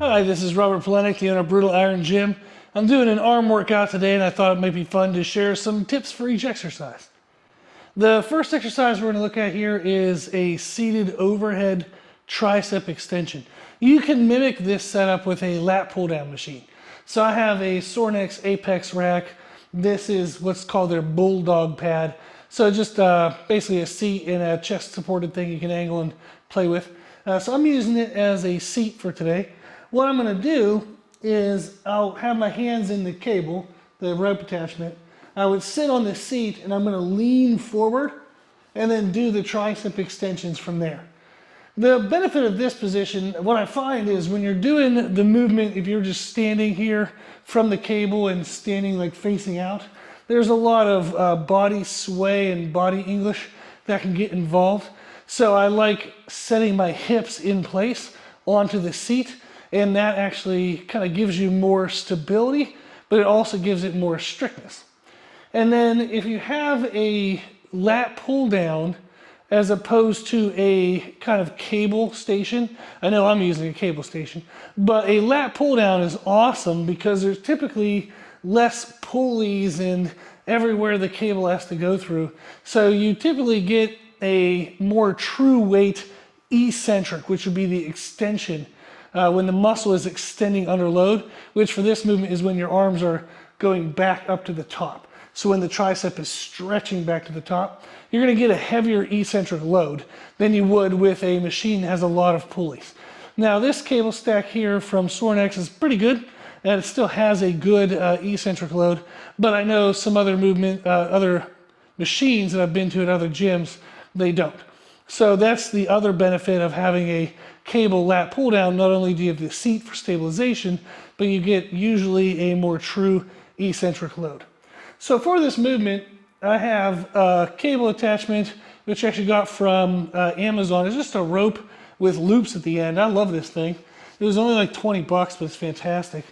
Hi, this is Robert Polenic, the owner of Brutal Iron Gym. I'm doing an arm workout today and I thought it might be fun to share some tips for each exercise. The first exercise we're going to look at here is a seated overhead tricep extension. You can mimic this setup with a lat pull down machine. So I have a Sornex Apex rack. This is what's called their bulldog pad. So just basically a seat and a chest supported thing you can angle and play with. So I'm using it as a seat for today. What I'm going to do is I'll have my hands in the cable, the rope attachment. I would sit on the seat and I'm going to lean forward and then do the tricep extensions from there. The benefit of this position, what I find is when you're doing the movement, if you're just standing here from the cable and standing like facing out, there's a lot of body sway and body English that can get involved. So I like setting my hips in place onto the seat, and that actually kind of gives you more stability, but it also gives it more strictness. And then if you have a lat pull down as opposed to a kind of cable station, I know I'm using a cable station, but a lat pull down is awesome because there's typically less pulleys and everywhere the cable has to go through. So you typically get a more true weight eccentric, which would be the extension when the muscle is extending under load, which for this movement is when your arms are going back up to the top. So when the tricep is stretching back to the top, you're going to get a heavier eccentric load than you would with a machine that has a lot of pulleys. Now this cable stack here from Sornex is pretty good, and it still has a good eccentric load, but I know some other other machines that I've been to at other gyms, they don't. So that's the other benefit of having a cable lat pull down. Not only do you have the seat for stabilization, but you get usually a more true eccentric load. So for this movement, I have a cable attachment, which I actually got from Amazon. It's just a rope with loops at the end. I love this thing. It was only like 20 bucks, but it's fantastic.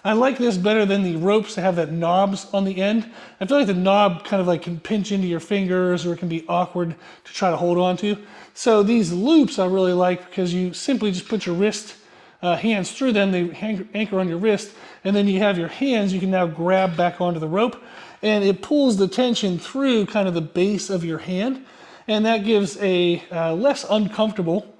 I like this better than the ropes that have that knobs on the end. I feel like the knob kind of like can pinch into your fingers or it can be awkward to try to hold on to. So these loops I really like because you simply just put your wrist hands through them, they anchor on your wrist, and then you have your hands, you can now grab back onto the rope, and it pulls the tension through kind of the base of your hand, and that gives a less uncomfortable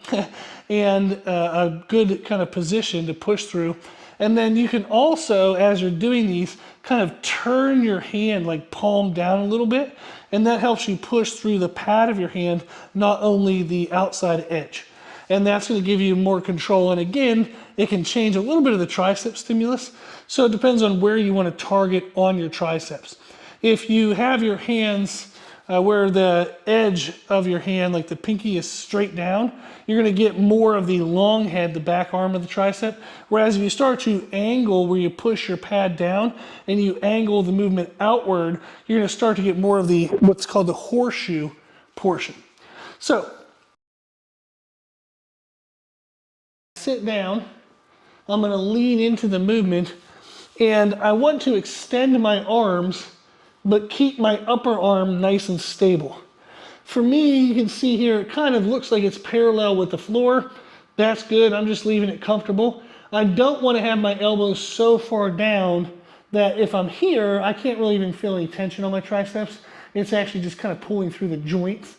and a good kind of position to push through. And then you can also, as you're doing these, kind of turn your hand like palm down a little bit, and that helps you push through the pad of your hand, not only the outside edge. And that's going to give you more control. And again, it can change a little bit of the tricep stimulus. So it depends on where you want to target on your triceps. If you have your hands where the edge of your hand, like the pinky, is straight down, you're going to get more of the long head, the back arm of the tricep. Whereas if you start to angle where you push your pad down and you angle the movement outward, you're going to start to get more of the what's called the horseshoe portion. So sit down, I'm going to lean into the movement, and I want to extend my arms but keep my upper arm nice and stable. For me, you can see here, it kind of looks like it's parallel with the floor. That's good, I'm just leaving it comfortable. I don't want to have my elbows so far down that if I'm here, I can't really even feel any tension on my triceps. It's actually just kind of pulling through the joints.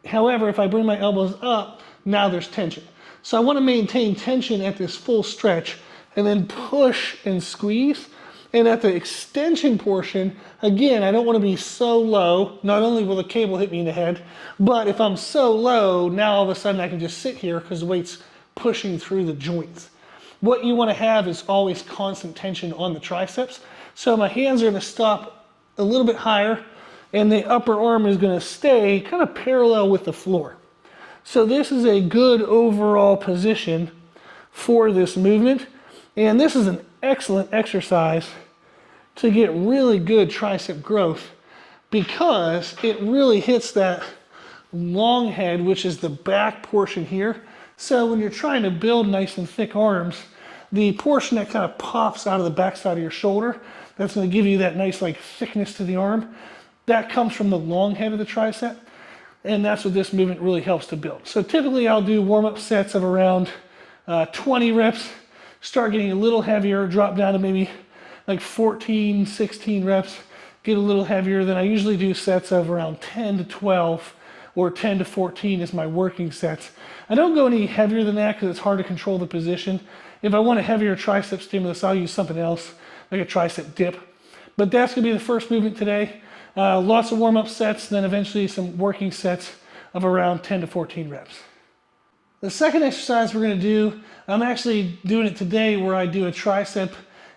However, if I bring my elbows up, now there's tension. So I want to maintain tension at this full stretch and then push and squeeze. And at the extension portion, again, I don't want to be so low. Not only will the cable hit me in the head, but if I'm so low, now all of a sudden I can just sit here because the weight's pushing through the joints. What you want to have is always constant tension on the triceps. So my hands are going to stop a little bit higher, and the upper arm is going to stay kind of parallel with the floor. So this is a good overall position for this movement. And this is an excellent exercise to get really good tricep growth because it really hits that long head, which is the back portion here. So when you're trying to build nice and thick arms, the portion that kind of pops out of the backside of your shoulder, that's going to give you that nice like thickness to the arm, that comes from the long head of the tricep. And that's what this movement really helps to build. So typically I'll do warm-up sets of around 20 reps. start getting a little heavier, drop down to maybe like 14, 16 reps, get a little heavier. Then I usually do sets of around 10 to 12 or 10 to 14 is my working sets. I don't go any heavier than that because it's hard to control the position. If I want a heavier tricep stimulus, I'll use something else, like a tricep dip. But that's gonna be the first movement today. Lots of warm-up sets, then eventually some working sets of around 10 to 14 reps. The second exercise we're gonna do, I'm actually doing it today where I do a tricep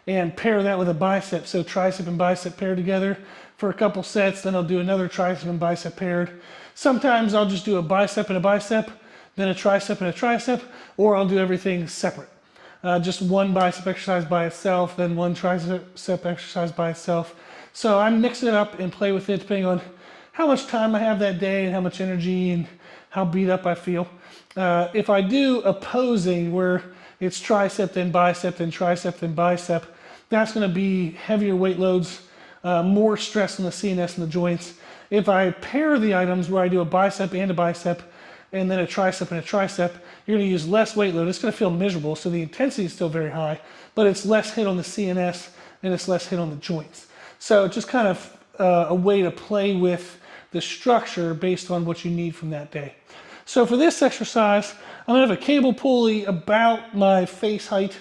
and pair that with a bicep. So tricep and bicep paired together for a couple sets, then I'll do another tricep and bicep paired. Sometimes I'll just do a bicep and a bicep, then a tricep and a tricep, or I'll do everything separate. Just one bicep exercise by itself, then one tricep exercise by itself. So I mix it up and play with it depending on how much time I have that day and how much energy and how beat up I feel. If I do opposing where it's tricep then bicep then tricep then bicep, that's going to be heavier weight loads, more stress on the CNS and the joints. If I pair the items where I do a bicep and a bicep and then a tricep and a tricep, you're going to use less weight load. It's going to feel miserable, so the intensity is still very high, but it's less hit on the CNS and it's less hit on the joints. So just kind of a way to play with the structure based on what you need from that day. So for this exercise, I'm going to have a cable pulley about my face height,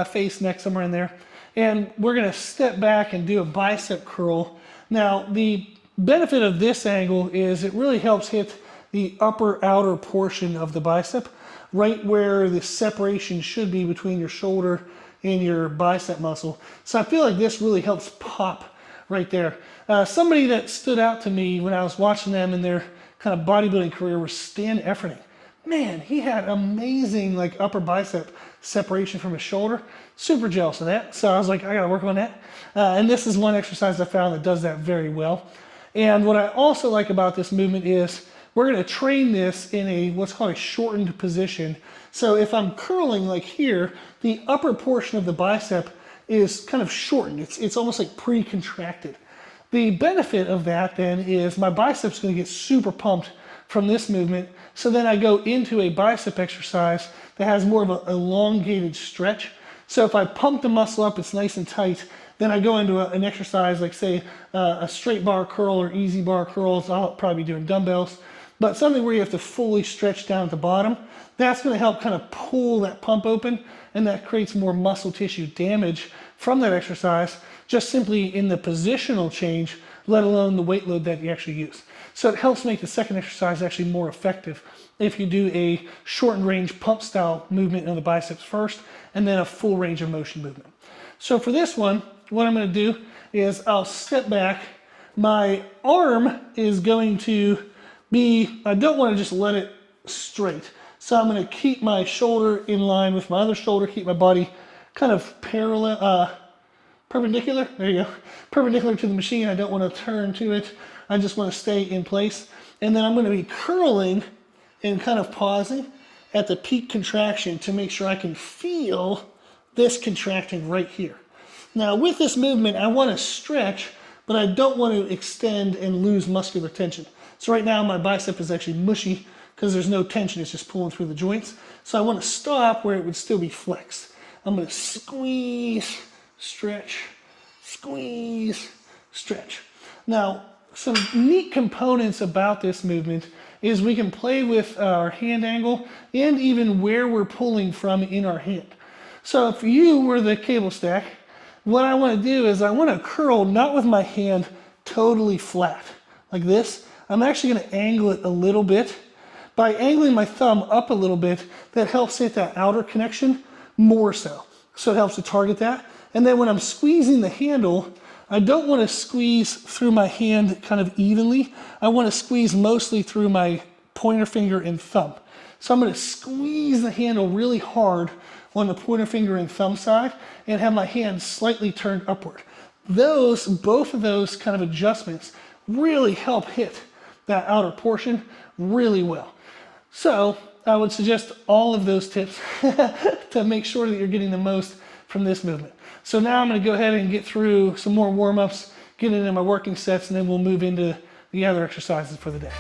face, neck, somewhere in there. And we're going to step back and do a bicep curl. Now, the benefit of this angle is it really helps hit the upper outer portion of the bicep, right where the separation should be between your shoulder and your bicep muscle. So I feel like this really helps pop right there. Somebody that stood out to me when I was watching them in their kind of bodybuilding career was Stan Efferding. Man, he had amazing like upper bicep separation from his shoulder. Super jealous of that. So I was like, I gotta work on that. And this is one exercise I found that does that very well. And what I also like about this movement is we're gonna train this in a what's called a shortened position. So if I'm curling like here, the upper portion of the bicep is kind of shortened. It's almost like pre-contracted. The benefit of that then is my bicep's gonna get super pumped from this movement. So then I go into a bicep exercise that has more of an elongated stretch. So if I pump the muscle up, it's nice and tight. Then I go into an exercise like say a straight bar curl or easy bar curls. I'll probably be doing dumbbells, but something where you have to fully stretch down at the bottom. That's gonna help kind of pull that pump open, and that creates more muscle tissue damage from that exercise, just simply in the positional change, let alone the weight load that you actually use. So it helps make the second exercise actually more effective if you do a shortened range pump style movement on the biceps first, and then a full range of motion movement. So for this one, what I'm gonna do is I'll step back. My arm is going to be, I don't wanna just let it straight. So I'm gonna keep my shoulder in line with my other shoulder, keep my body kind of parallel, perpendicular, there you go, perpendicular to the machine. I don't want to turn to it. I just want to stay in place. And then I'm going to be curling and kind of pausing at the peak contraction to make sure I can feel this contracting right here. Now with this movement, I want to stretch, but I don't want to extend and lose muscular tension. So right now my bicep is actually mushy because there's no tension, it's just pulling through the joints. So I want to stop where it would still be flexed. I'm going to squeeze, stretch, squeeze, stretch. Now, some neat components about this movement is we can play with our hand angle and even where we're pulling from in our hand. So if you were the cable stack, what I want to do is I want to curl not with my hand totally flat like this. I'm actually going to angle it a little bit. By angling my thumb up a little bit, that helps hit that outer connection more so. So it helps to target that. And then when I'm squeezing the handle, I don't want to squeeze through my hand kind of evenly. I want to squeeze mostly through my pointer finger and thumb. So I'm going to squeeze the handle really hard on the pointer finger and thumb side and have my hand slightly turned upward. Both of those kind of adjustments really help hit that outer portion really well. So I would suggest all of those tips to make sure that you're getting the most from this movement. So now I'm going to go ahead and get through some more warm-ups, get into my working sets, and then we'll move into the other exercises for the day.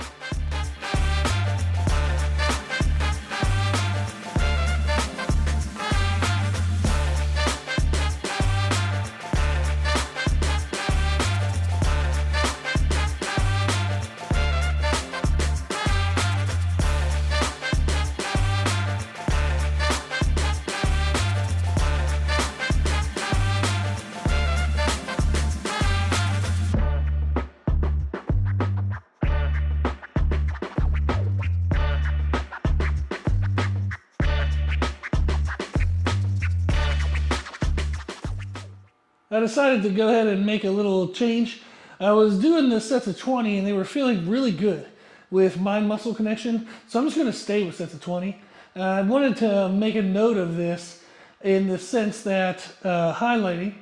I decided to go ahead and make a little change. I was doing the sets of 20 and they were feeling really good with mind-muscle connection, so I'm just going to stay with sets of 20. I wanted to make a note of this in the sense that highlighting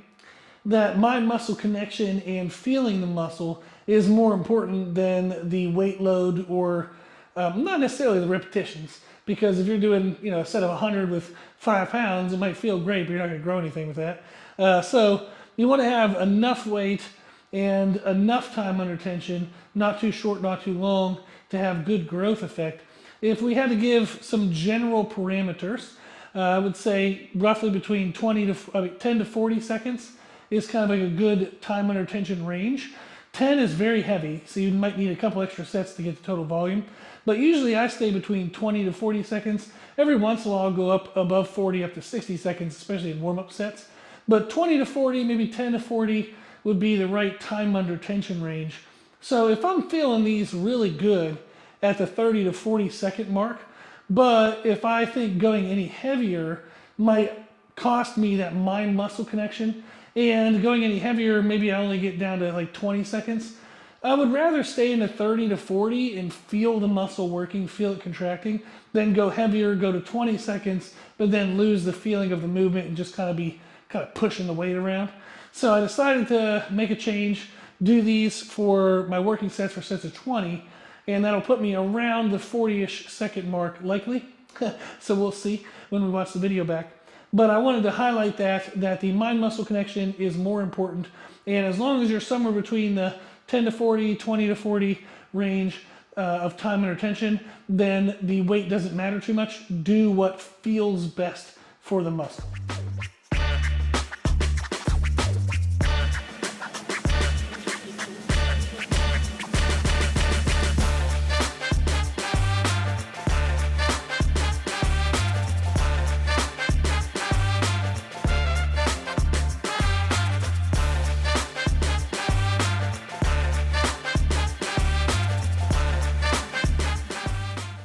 that mind-muscle connection and feeling the muscle is more important than the weight load or not necessarily the repetitions. Because if you're doing, a set of 100 with 5 pounds, it might feel great, but you're not going to grow anything with that. So you want to have enough weight and enough time under tension, not too short, not too long, to have good growth effect. If we had to give some general parameters, I would say roughly between 10 to 40 seconds is kind of like a good time under tension range. 10 is very heavy, so you might need a couple extra sets to get the total volume. But usually I stay between 20 to 40 seconds. Every once in a while I'll go up above 40, up to 60 seconds, especially in warm-up sets. But 20 to 40, maybe 10 to 40 would be the right time under tension range. So if I'm feeling these really good at the 30 to 40 second mark, but if I think going any heavier might cost me that mind-muscle connection, and going any heavier, maybe I only get down to like 20 seconds, I would rather stay in the 30 to 40 and feel the muscle working, feel it contracting, than go heavier, go to 20 seconds, but then lose the feeling of the movement and just kind of pushing the weight around. So I decided to make a change, do these for my working sets for sets of 20, and that'll put me around the 40-ish second mark likely. So we'll see when we watch the video back. But I wanted to highlight that the mind-muscle connection is more important. And as long as you're somewhere between the 10 to 40, 20 to 40 range of time under tension, then the weight doesn't matter too much. Do what feels best for the muscle.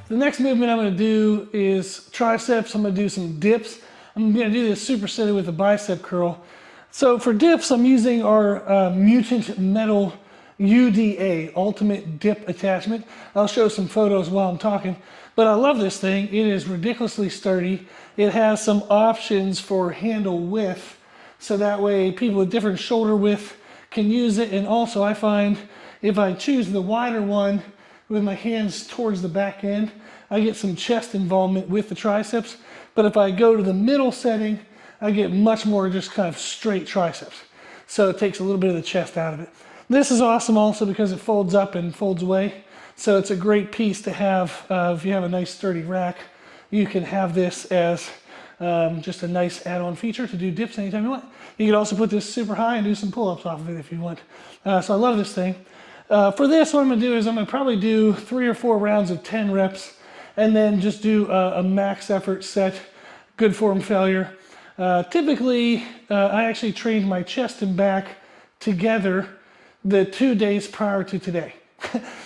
The next movement I'm going to do is triceps. I'm going to do some dips. I'm going to do this supersetted with a bicep curl. So for dips, I'm using our Mutant Metal UDA, Ultimate Dip Attachment. I'll show some photos while I'm talking. But I love this thing. It is ridiculously sturdy. It has some options for handle width, so that way people with different shoulder width can use it. And also I find if I choose the wider one with my hands towards the back end, I get some chest involvement with the triceps. But if I go to the middle setting, I get much more just kind of straight triceps. So it takes a little bit of the chest out of it. This is awesome also because it folds up and folds away. So it's a great piece to have. If you have a nice sturdy rack, you can have this as just a nice add-on feature to do dips anytime you want. You can also put this super high and do some pull-ups off of it if you want. So I love this thing. For this, what I'm going to do is I'm going to probably do 3 or 4 rounds of 10 reps and then just do a max effort set, good form failure. Typically, I actually trained my chest and back together the 2 days prior to today.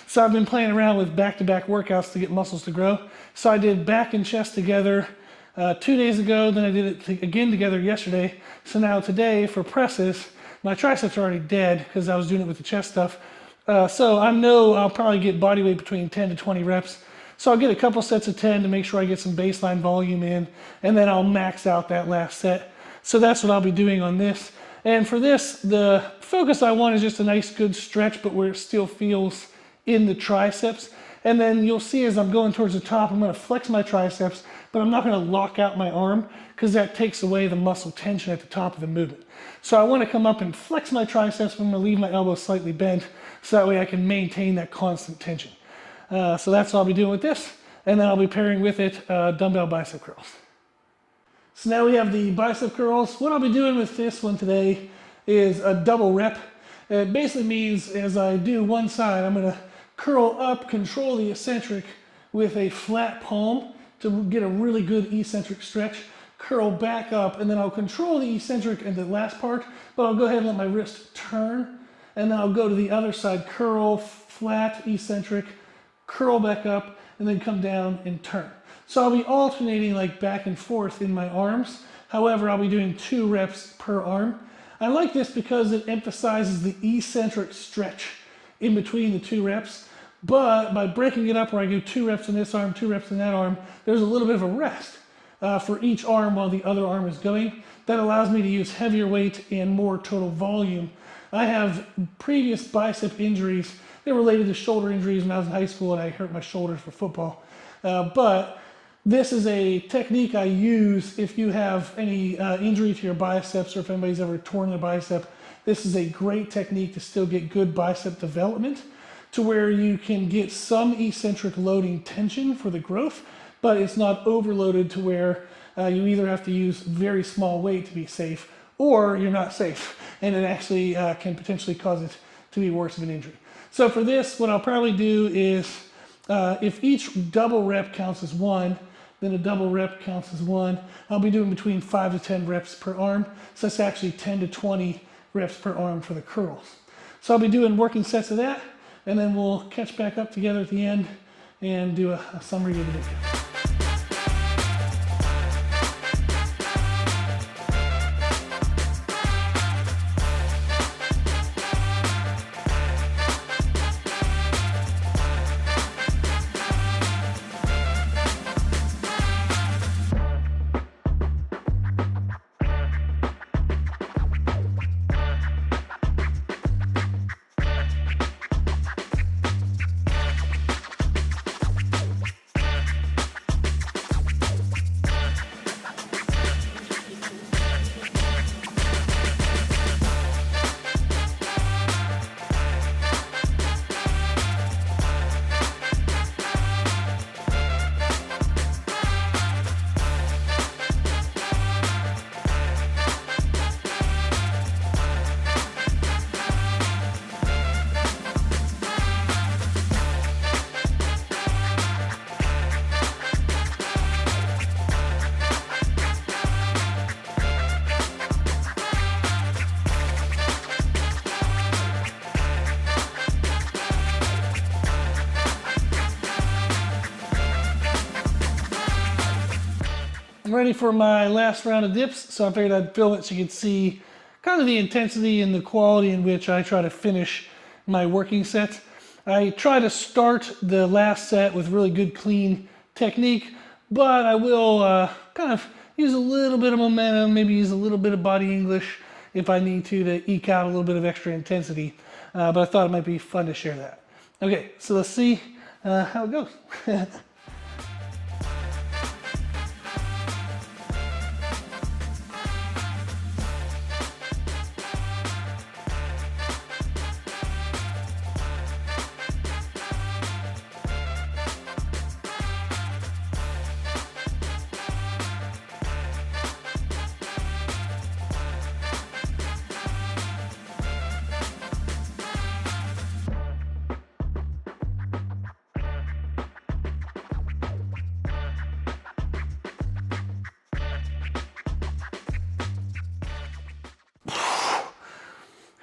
So I've been playing around with back-to-back workouts to get muscles to grow. So I did back and chest together 2 days ago, then I did it again together yesterday. So now today for presses, my triceps are already dead because I was doing it with the chest stuff. So I know I'll probably get body weight between 10 to 20 reps. So I'll get a couple sets of 10 to make sure I get some baseline volume in, and then I'll max out that last set. So that's what I'll be doing on this. And for this, the focus I want is just a nice good stretch, but where it still feels in the triceps. And then you'll see as I'm going towards the top, I'm going to flex my triceps, but I'm not going to lock out my arm because that takes away the muscle tension at the top of the movement. So I want to come up and flex my triceps, but I'm going to leave my elbow slightly bent so that way I can maintain that constant tension. So that's what I'll be doing with this, and then I'll be pairing with it dumbbell bicep curls. So now we have the bicep curls. What I'll be doing with this one today is a double rep. It basically means as I do one side, I'm going to curl up, control the eccentric with a flat palm to get a really good eccentric stretch, curl back up, and then I'll control the eccentric in the last part, but I'll go ahead and let my wrist turn, and then I'll go to the other side, curl, flat, eccentric, curl back up, and then come down and turn. So I'll be alternating like back and forth in my arms. However, I'll be doing 2 reps per arm. I like this because it emphasizes the eccentric stretch in between the 2 reps, but by breaking it up where I do 2 reps in this arm, 2 reps in that arm, there's a little bit of a rest for each arm while the other arm is going. That allows me to use heavier weight and more total volume. I have previous bicep injuries. They're related to shoulder injuries when I was in high school and I hurt my shoulders for football. But this is a technique I use if you have any injury to your biceps, or if anybody's ever torn their bicep. This is a great technique to still get good bicep development, to where you can get some eccentric loading tension for the growth, but it's not overloaded to where you either have to use very small weight to be safe, or you're not safe, and it actually can potentially cause it to be worse of an injury. So for this, what I'll probably do is, if each double rep counts as 1, then a double rep counts as 1. I'll be doing between 5 to 10 reps per arm. So that's actually 10 to 20 reps per arm for the curls. So I'll be doing working sets of that, and then we'll catch back up together at the end and do a summary of the video. I'm ready for my last round of dips, so I figured I'd film it so you could see kind of the intensity and the quality in which I try to finish my working sets. I try to start the last set with really good, clean technique, but I will kind of use a little bit of momentum, maybe use a little bit of body English if I need to eke out a little bit of extra intensity. But I thought it might be fun to share that. Okay, so let's see how it goes.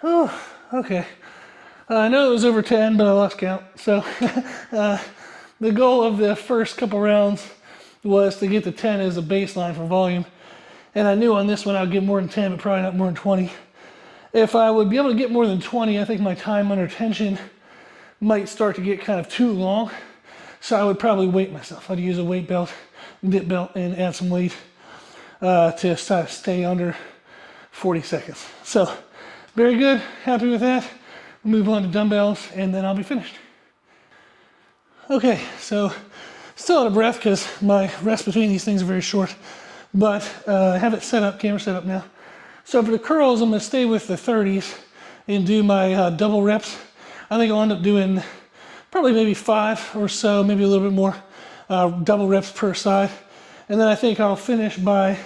Oh, okay. I know it was over 10, but I lost count. So the goal of the first couple rounds was to get to 10 as a baseline for volume. And I knew on this one I would get more than 10, but probably not more than 20. If I would be able to get more than 20, I think my time under tension might start to get kind of too long. So I would probably weight myself. I'd use a weight belt, dip belt, and add some weight to stay under 40 seconds. So very good, happy with that. Move on to dumbbells and then I'll be finished. Okay, so still out of breath because my rest between these things are very short, but I have it set up, camera set up now. So for the curls, I'm gonna stay with the 30s and do my double reps. I think I'll end up doing probably maybe 5 or so, maybe a little bit more double reps per side. And then I think I'll finish by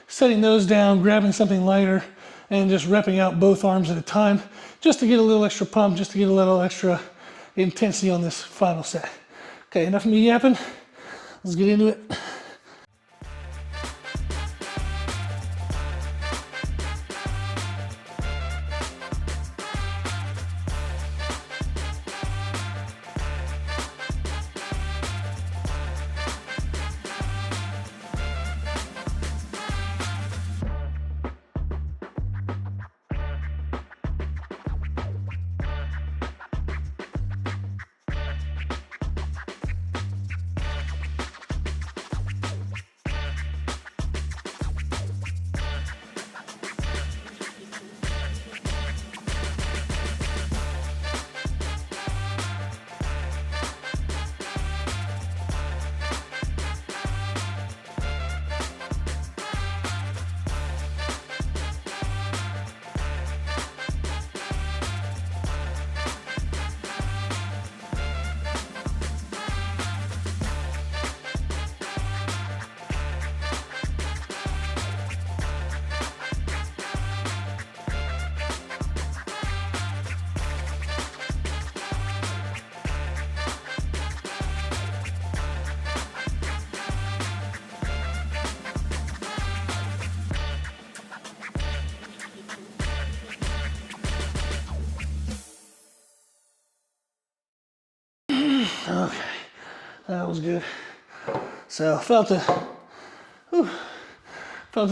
setting those down, grabbing something lighter, and just repping out both arms at a time, just to get a little extra pump, just to get a little extra intensity on this final set. Okay, enough of me yapping. Let's get into it. Okay, that was good. So felt the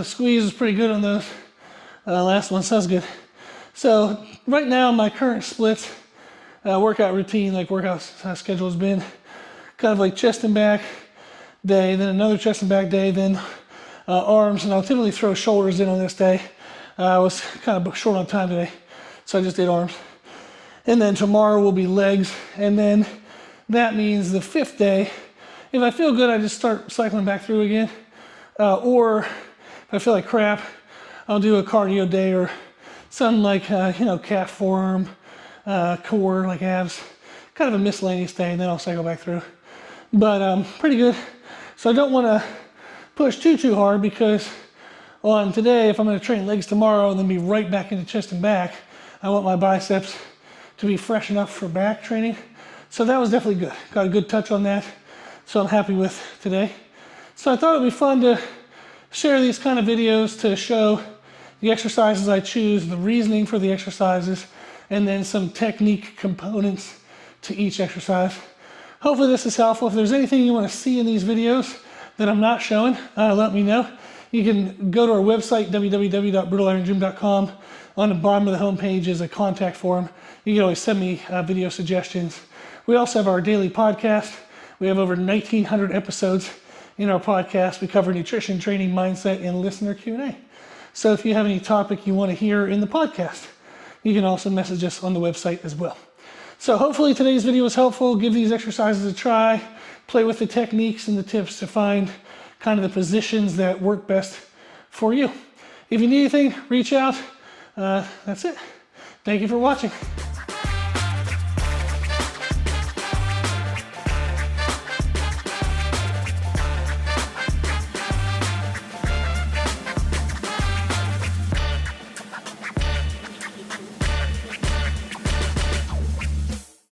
squeeze was pretty good on those last ones. So that's good. So right now my current splits workout routine, like workout schedule has been kind of like chest and back day, then another chest and back day, then arms, and I'll typically throw shoulders in on this day. I was kind of short on time today, so I just did arms. And then tomorrow will be legs, and then that means the 5th day, if I feel good, I just start cycling back through again. Or if I feel like crap, I'll do a cardio day or something like, calf form, core, like abs, kind of a miscellaneous day, and then I'll cycle back through. But pretty good. So I don't want to push too hard, because on today, if I'm going to train legs tomorrow and then be right back into chest and back, I want my biceps to be fresh enough for back training. So that was definitely good. Got a good touch on that. So I'm happy with today. So I thought it'd be fun to share these kind of videos to show the exercises I choose, the reasoning for the exercises, and then some technique components to each exercise. Hopefully this is helpful. If there's anything you want to see in these videos that I'm not showing, let me know. You can go to our website, www.brutalirongym.com. On the bottom of the homepage is a contact form. You can always send me video suggestions. We also have our daily podcast. We have over 1,900 episodes in our podcast. We cover nutrition, training, mindset, and listener Q&A. So if you have any topic you want to hear in the podcast, you can also message us on the website as well. So hopefully today's video was helpful. Give these exercises a try. Play with the techniques and the tips to find kind of the positions that work best for you. If you need anything, reach out. That's it. Thank you for watching.